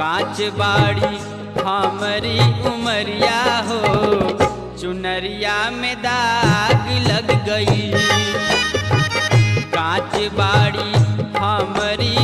कांच बाड़ी हमारी उमरिया हो, चुनरिया में दाग लग गई। कांच बाड़ी हमारी